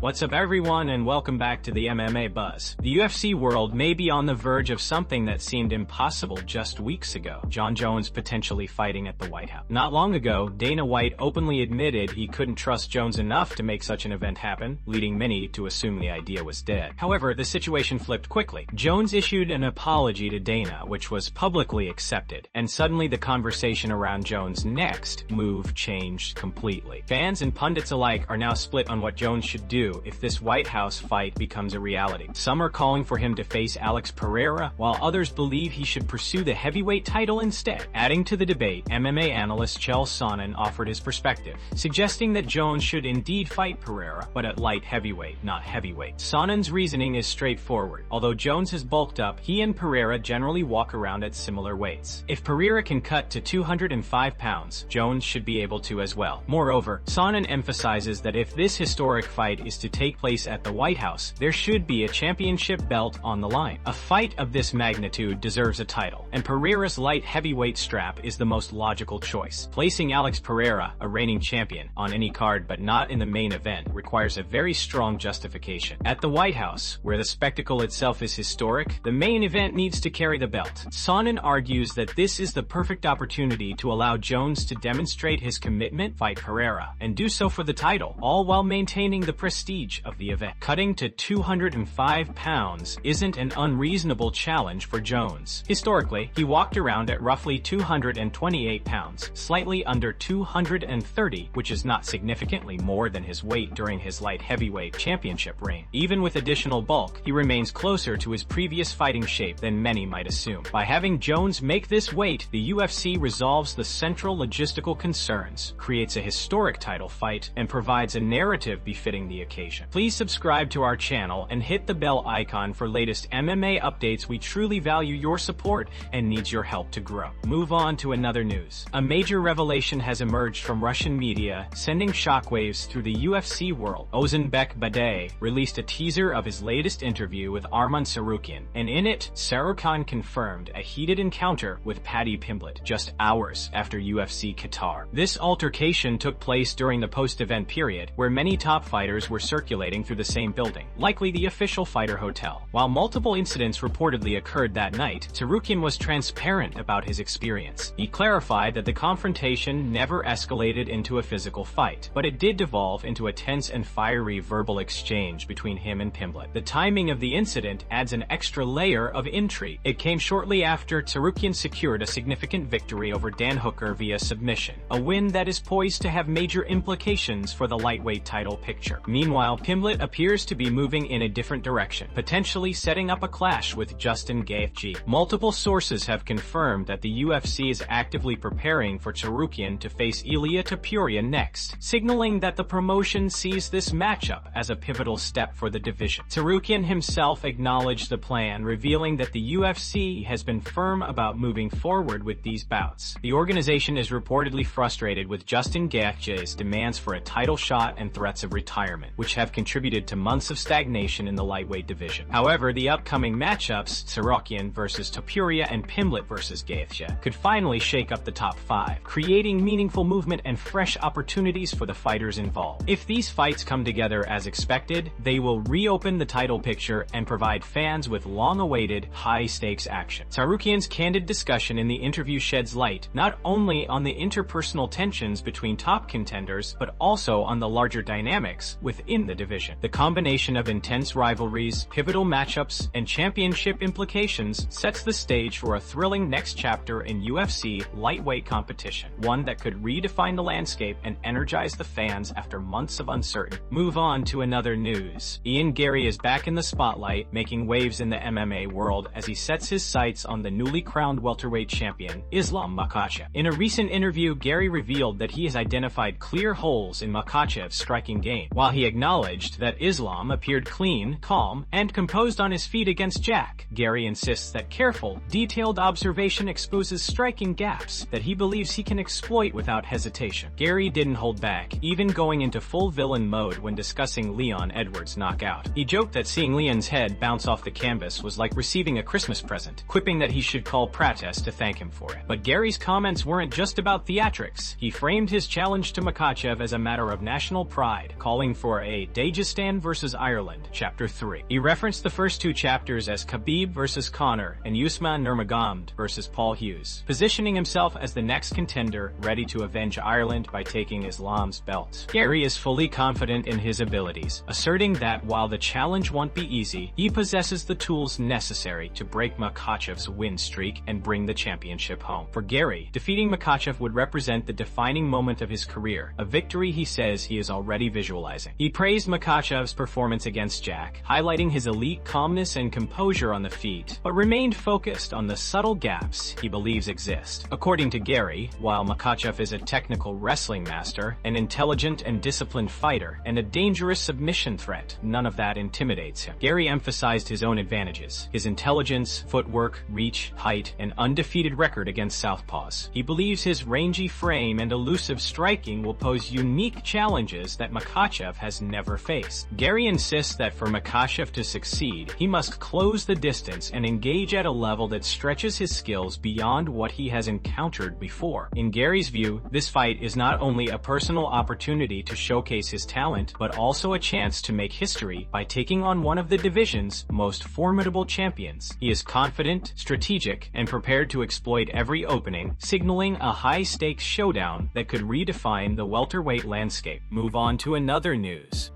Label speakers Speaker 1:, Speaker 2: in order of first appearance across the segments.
Speaker 1: What's up everyone and welcome back to the MMA Buzz. The UFC world may be on the verge of something that seemed impossible just weeks ago. Jon Jones potentially fighting at the White House. Not long ago, Dana White openly admitted he couldn't trust Jones enough to make such an event happen, leading many to assume the idea was dead. However, the situation flipped quickly. Jones issued an apology to Dana, which was publicly accepted, and suddenly the conversation around Jones' next move changed completely. Fans and pundits alike are now split on what Jones should do if this White House fight becomes a reality. Some are calling for him to face Alex Pereira, while others believe he should pursue the heavyweight title instead. Adding to the debate, MMA analyst Chael Sonnen offered his perspective, suggesting that Jones should indeed fight Pereira, but at light heavyweight, not heavyweight. Sonnen's reasoning is straightforward. Although Jones has bulked up, he and Pereira generally walk around at similar weights. If Pereira can cut to 205 pounds, Jones should be able to as well. Moreover, Sonnen emphasizes that if this historic fight is to take place at the White House, there should be a championship belt on the line. A fight of this magnitude deserves a title, and Pereira's light heavyweight strap is the most logical choice. Placing Alex Pereira, a reigning champion, on any card but not in the main event requires a very strong justification. At the White House, where the spectacle itself is historic, the main event needs to carry the belt. Sonnen argues that this is the perfect opportunity to allow Jones to demonstrate his commitment, fight Pereira, and do so for the title, all while maintaining the prestige of the event. Cutting to 205 pounds isn't an unreasonable challenge for Jones. Historically, he walked around at roughly 228 pounds, slightly under 230, which is not significantly more than his weight during his light heavyweight championship reign. Even with additional bulk, he remains closer to his previous fighting shape than many might assume. By having Jones make this weight, the UFC resolves the central logistical concerns, creates a historic title fight, and provides a narrative befitting the occasion. Please subscribe to our channel and hit the bell icon for latest MMA updates. We truly value your support and needs your help to grow. Move on to another news. A major revelation has emerged from Russian media, sending shockwaves through the UFC world. Ozanbek Bade released a teaser of his latest interview with Arman Tsarukyan, and in it, Tsarukyan confirmed a heated encounter with Paddy Pimblett just hours after UFC Qatar. This altercation took place during the post-event period, where many top fighters were circulating through the same building, likely the official fighter hotel. While multiple incidents reportedly occurred that night, Tsarukyan was transparent about his experience. He clarified that the confrontation never escalated into a physical fight, but it did devolve into a tense and fiery verbal exchange between him and Pimblett. The timing of the incident adds an extra layer of intrigue. It came shortly after Tsarukyan secured a significant victory over Dan Hooker via submission, a win that is poised to have major implications for the lightweight title picture. Meanwhile, Pimblett appears to be moving in a different direction, potentially setting up a clash with Justin Gaethje. Multiple sources have confirmed that the UFC is actively preparing for Tsarukyan to face Ilia Topuria next, signaling that the promotion sees this matchup as a pivotal step for the division. Tsarukyan himself acknowledged the plan, revealing that the UFC has been firm about moving forward with these bouts. The organization is reportedly frustrated with Justin Gaethje's demands for a title shot and threats of retirement, which have contributed to months of stagnation in the lightweight division. However, the upcoming matchups, Tsarukyan versus Topuria and Pimblett versus Gaethje, could finally shake up the top 5, creating meaningful movement and fresh opportunities for the fighters involved. If these fights come together as expected, they will reopen the title picture and provide fans with long-awaited, high-stakes action. Tsarukyan's candid discussion in the interview sheds light not only on the interpersonal tensions between top contenders, but also on the larger dynamics within the division. The combination of intense rivalries, pivotal matchups, and championship implications sets the stage for a thrilling next chapter in UFC lightweight competition, one that could redefine the landscape and energize the fans after months of uncertainty. Move on to another news. Garry is back in the spotlight, making waves in the MMA world as he sets his sights on the newly crowned welterweight champion, Islam Makhachev. In a recent interview, Garry revealed that he has identified clear holes in Makhachev's striking game. While he acknowledged that Islam appeared clean, calm, and composed on his feet against Jack, Garry insists that careful, detailed observation exposes striking gaps that he believes he can exploit without hesitation. Garry didn't hold back, even going into full villain mode when discussing Leon Edwards' knockout. He joked that seeing Leon's head bounce off the canvas was like receiving a Christmas present, quipping that he should call Prates to thank him for it. But Garry's comments weren't just about theatrics. He framed his challenge to Makhachev as a matter of national pride, calling for a aka Dagestan vs. Ireland, Chapter 3. He referenced the first two chapters as Khabib vs. Conor and Usman Nurmagomedov vs. Paul Hughes, positioning himself as the next contender ready to avenge Ireland by taking Islam's belt. Garry is fully confident in his abilities, asserting that while the challenge won't be easy, he possesses the tools necessary to break Makhachev's win streak and bring the championship home. For Garry, defeating Makhachev would represent the defining moment of his career, a victory he says he is already visualizing. He praised Makhachev's performance against Jack, highlighting his elite calmness and composure on the feet, but remained focused on the subtle gaps he believes exist. According to Garry, while Makhachev is a technical wrestling master, an intelligent and disciplined fighter, and a dangerous submission threat, none of that intimidates him. Garry emphasized his own advantages: his intelligence, footwork, reach, height, and undefeated record against southpaws. He believes his rangy frame and elusive striking will pose unique challenges that Makhachev has never faced. Garry insists that for Makhachev to succeed, he must close the distance and engage at a level that stretches his skills beyond what he has encountered before. In Garry's view, this fight is not only a personal opportunity to showcase his talent, but also a chance to make history by taking on one of the division's most formidable champions. He is confident, strategic, and prepared to exploit every opening, signaling a high-stakes showdown that could redefine the welterweight landscape. Move on to another news.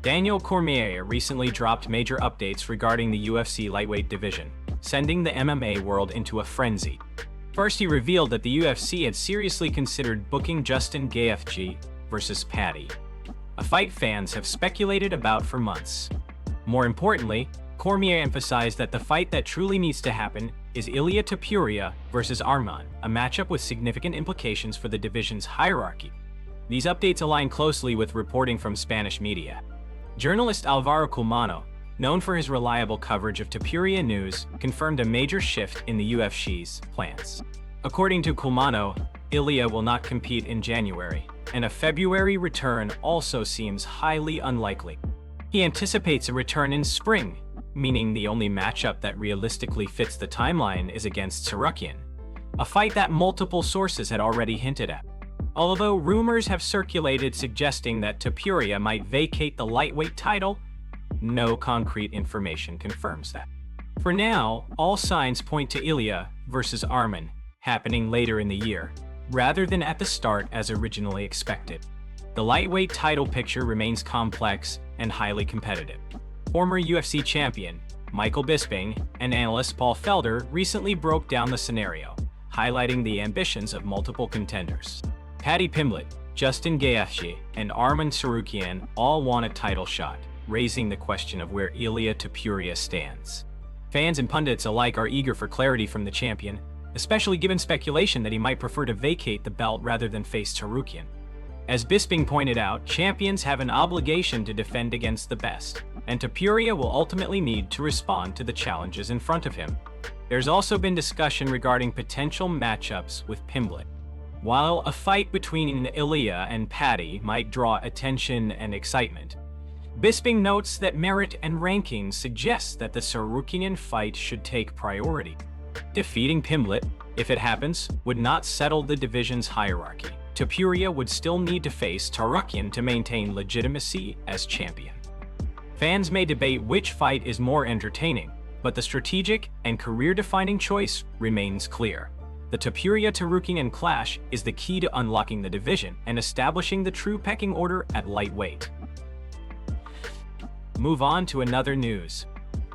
Speaker 1: Daniel Cormier recently dropped major updates regarding the UFC lightweight division, sending the MMA world into a frenzy. First, he revealed that the UFC had seriously considered booking Justin Gaethje versus Paddy, a fight fans have speculated about for months. More importantly, Cormier emphasized that the fight that truly needs to happen is Ilia Topuria versus Arman, a matchup with significant implications for the division's hierarchy. These updates align closely with reporting from Spanish media. Journalist Alvaro Culmano, known for his reliable coverage of Topuria news, confirmed a major shift in the UFC's plans. According to Culmano, Ilia will not compete in January, and a February return also seems highly unlikely. He anticipates a return in spring, meaning the only matchup that realistically fits the timeline is against Tsarukyan, a fight that multiple sources had already hinted at. Although rumors have circulated suggesting that Topuria might vacate the lightweight title, no concrete information confirms that. For now, all signs point to Ilia versus Arman happening later in the year, rather than at the start as originally expected. The lightweight title picture remains complex and highly competitive. Former UFC champion Michael Bisping and analyst Paul Felder recently broke down the scenario, highlighting the ambitions of multiple contenders. Paddy Pimblett, Justin Gaethje, and Arman Tsarukyan all want a title shot, raising the question of where Ilia Topuria stands. Fans and pundits alike are eager for clarity from the champion, especially given speculation that he might prefer to vacate the belt rather than face Tsarukyan. As Bisping pointed out, champions have an obligation to defend against the best, and Topuria will ultimately need to respond to the challenges in front of him. There's also been discussion regarding potential matchups with Pimblett. While a fight between Ilia and Paddy might draw attention and excitement, Bisping notes that merit and rankings suggest that the Tsarukyan fight should take priority. Defeating Pimblett, if it happens, would not settle the division's hierarchy. Topuria would still need to face Tsarukyan to maintain legitimacy as champion. Fans may debate which fight is more entertaining, but the strategic and career-defining choice remains clear. The Topuria-Tsarukyan clash is the key to unlocking the division and establishing the true pecking order at lightweight. Move on to another news.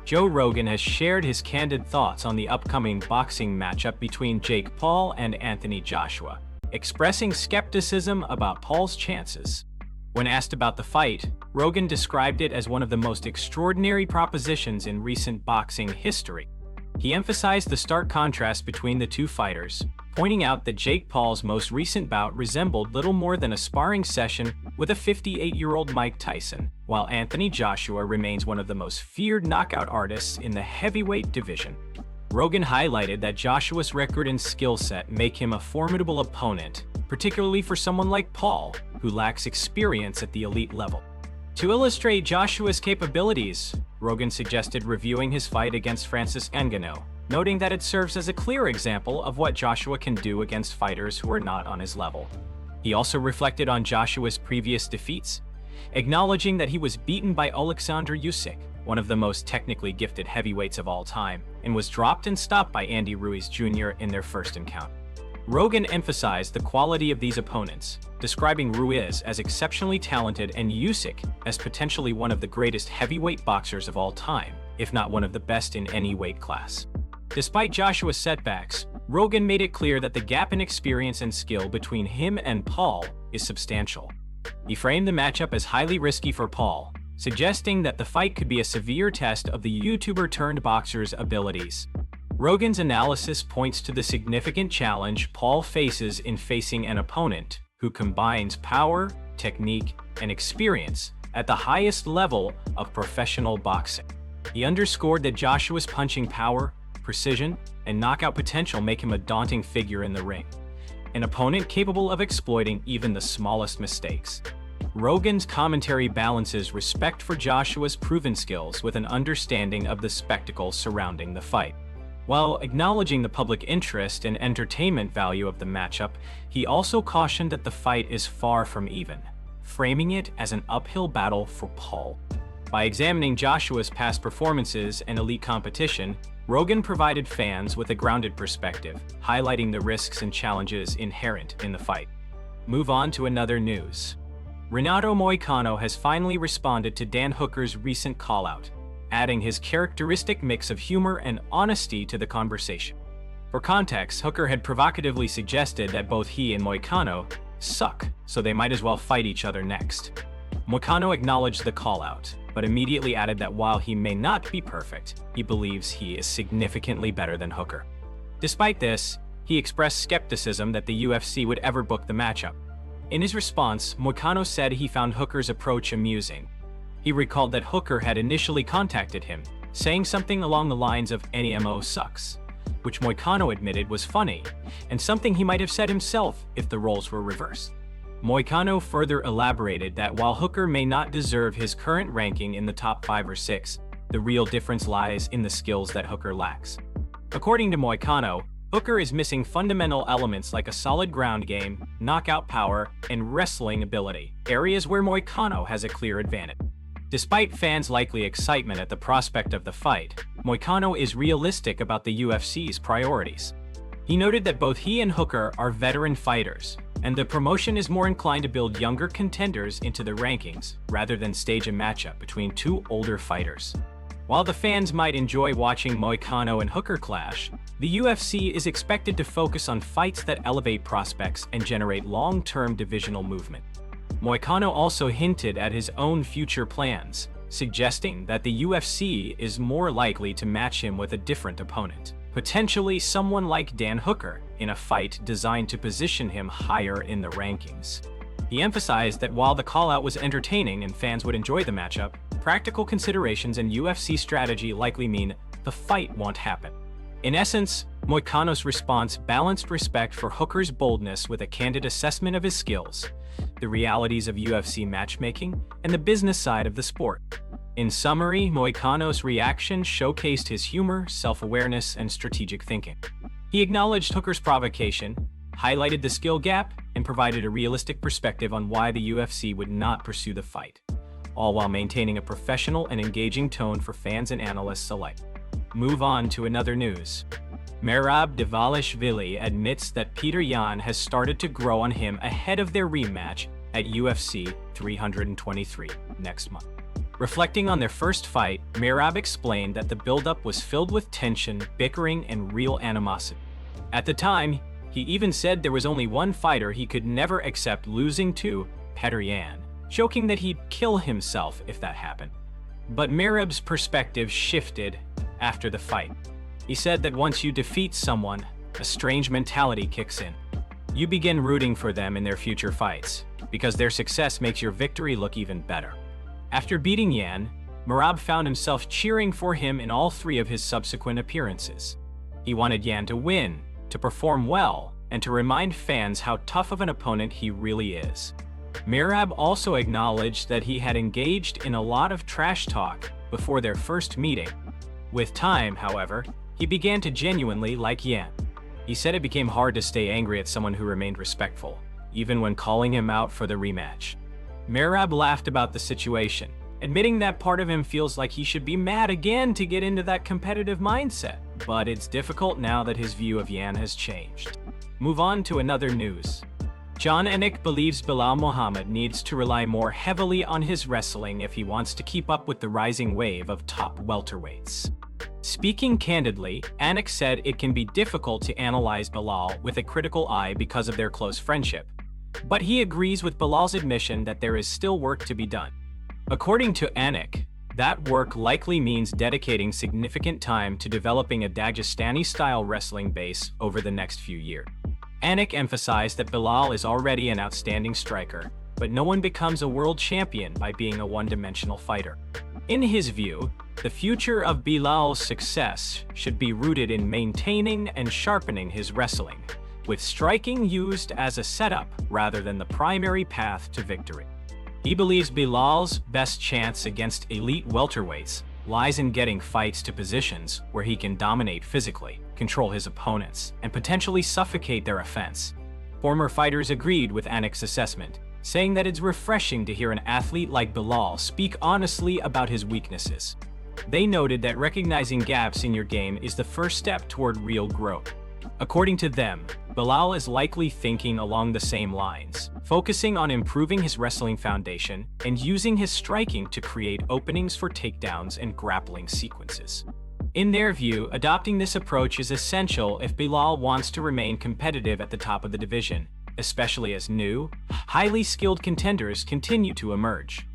Speaker 1: Joe Rogan has shared his candid thoughts on the upcoming boxing matchup between Jake Paul and Anthony Joshua, expressing skepticism about Paul's chances. When asked about the fight, Rogan described it as one of the most extraordinary propositions in recent boxing history. He emphasized the stark contrast between the two fighters, pointing out that Jake Paul's most recent bout resembled little more than a sparring session with a 58-year-old Mike Tyson, while Anthony Joshua remains one of the most feared knockout artists in the heavyweight division. Rogan highlighted that Joshua's record and skill set make him a formidable opponent, particularly for someone like Paul, who lacks experience at the elite level. To illustrate Joshua's capabilities, Rogan suggested reviewing his fight against Francis Ngannou, noting that it serves as a clear example of what Joshua can do against fighters who are not on his level. He also reflected on Joshua's previous defeats, acknowledging that he was beaten by Alexander Usyk, one of the most technically gifted heavyweights of all time, and was dropped and stopped by Andy Ruiz Jr. in their first encounter. Rogan emphasized the quality of these opponents, describing Ruiz as exceptionally talented and Usyk as potentially one of the greatest heavyweight boxers of all time, if not one of the best in any weight class. Despite Joshua's setbacks, Rogan made it clear that the gap in experience and skill between him and Paul is substantial. He framed the matchup as highly risky for Paul, suggesting that the fight could be a severe test of the YouTuber-turned-boxer's abilities. Rogan's analysis points to the significant challenge Paul faces in facing an opponent who combines power, technique, and experience at the highest level of professional boxing. He underscored that Joshua's punching power, precision, and knockout potential make him a daunting figure in the ring, an opponent capable of exploiting even the smallest mistakes. Rogan's commentary balances respect for Joshua's proven skills with an understanding of the spectacle surrounding the fight. While acknowledging the public interest and entertainment value of the matchup, he also cautioned that the fight is far from even, framing it as an uphill battle for Paul. By examining Joshua's past performances and elite competition, Rogan provided fans with a grounded perspective, highlighting the risks and challenges inherent in the fight. Move on to another news. Renato Moicano has finally responded to Dan Hooker's recent call-out, adding his characteristic mix of humor and honesty to the conversation. For context, Hooker had provocatively suggested that both he and Moicano suck, so they might as well fight each other next. Moicano acknowledged the call-out, but immediately added that while he may not be perfect, he believes he is significantly better than Hooker. Despite this, he expressed skepticism that the UFC would ever book the matchup. In his response, Moicano said he found Hooker's approach amusing. He recalled that Hooker had initially contacted him, saying something along the lines of "NEMO sucks," which Moicano admitted was funny, and something he might have said himself if the roles were reversed. Moicano further elaborated that while Hooker may not deserve his current ranking in the top 5 or 6, the real difference lies in the skills that Hooker lacks. According to Moicano, Hooker is missing fundamental elements like a solid ground game, knockout power, and wrestling ability, areas where Moicano has a clear advantage. Despite fans' likely excitement at the prospect of the fight, Moicano is realistic about the UFC's priorities. He noted that both he and Hooker are veteran fighters, and the promotion is more inclined to build younger contenders into the rankings rather than stage a matchup between two older fighters. While the fans might enjoy watching Moicano and Hooker clash, the UFC is expected to focus on fights that elevate prospects and generate long-term divisional movement. Moicano also hinted at his own future plans, suggesting that the UFC is more likely to match him with a different opponent, potentially someone like Dan Hooker, in a fight designed to position him higher in the rankings. He emphasized that while the call-out was entertaining and fans would enjoy the matchup, practical considerations and UFC strategy likely mean the fight won't happen. In essence, Moicano's response balanced respect for Hooker's boldness with a candid assessment of his skills, the realities of UFC matchmaking, and the business side of the sport. In summary, Moicano's reaction showcased his humor, self-awareness, and strategic thinking. He acknowledged Hooker's provocation, highlighted the skill gap, and provided a realistic perspective on why the UFC would not pursue the fight, all while maintaining a professional and engaging tone for fans and analysts alike. Move on to another news. Merab Dvalishvili admits that Petr Yan has started to grow on him ahead of their rematch at UFC 323 next month. Reflecting on their first fight, Merab explained that the buildup was filled with tension, bickering, and real animosity. At the time, he even said there was only one fighter he could never accept losing to, Petr Yan, joking that he'd kill himself if that happened. But Merab's perspective shifted after the fight. He said that once you defeat someone, a strange mentality kicks in. You begin rooting for them in their future fights, because their success makes your victory look even better. After beating Yan, Merab found himself cheering for him in all 3 of his subsequent appearances. He wanted Yan to win, to perform well, and to remind fans how tough of an opponent he really is. Merab also acknowledged that he had engaged in a lot of trash talk before their first meeting. With time, however, he began to genuinely like Yan. He said it became hard to stay angry at someone who remained respectful, even when calling him out for the rematch. Merab laughed about the situation, admitting that part of him feels like he should be mad again to get into that competitive mindset. But it's difficult now that his view of Yan has changed. Move on to another news. Jon Anik believes Bilal Muhammad needs to rely more heavily on his wrestling if he wants to keep up with the rising wave of top welterweights. Speaking candidly, Anik said it can be difficult to analyze Bilal with a critical eye because of their close friendship. But he agrees with Bilal's admission that there is still work to be done. According to Anik, that work likely means dedicating significant time to developing a Dagestani-style wrestling base over the next few years. Anik emphasized that Bilal is already an outstanding striker, but no one becomes a world champion by being a one-dimensional fighter. In his view, the future of Bilal's success should be rooted in maintaining and sharpening his wrestling, with striking used as a setup rather than the primary path to victory. He believes Bilal's best chance against elite welterweights lies in getting fights to positions where he can dominate physically, control his opponents, and potentially suffocate their offense. Former fighters agreed with Anik's assessment, saying that it's refreshing to hear an athlete like Bilal speak honestly about his weaknesses. They noted that recognizing gaps in your game is the first step toward real growth. According to them, Bilal is likely thinking along the same lines, focusing on improving his wrestling foundation and using his striking to create openings for takedowns and grappling sequences. In their view, adopting this approach is essential if Bilal wants to remain competitive at the top of the division, especially as new, highly skilled contenders continue to emerge.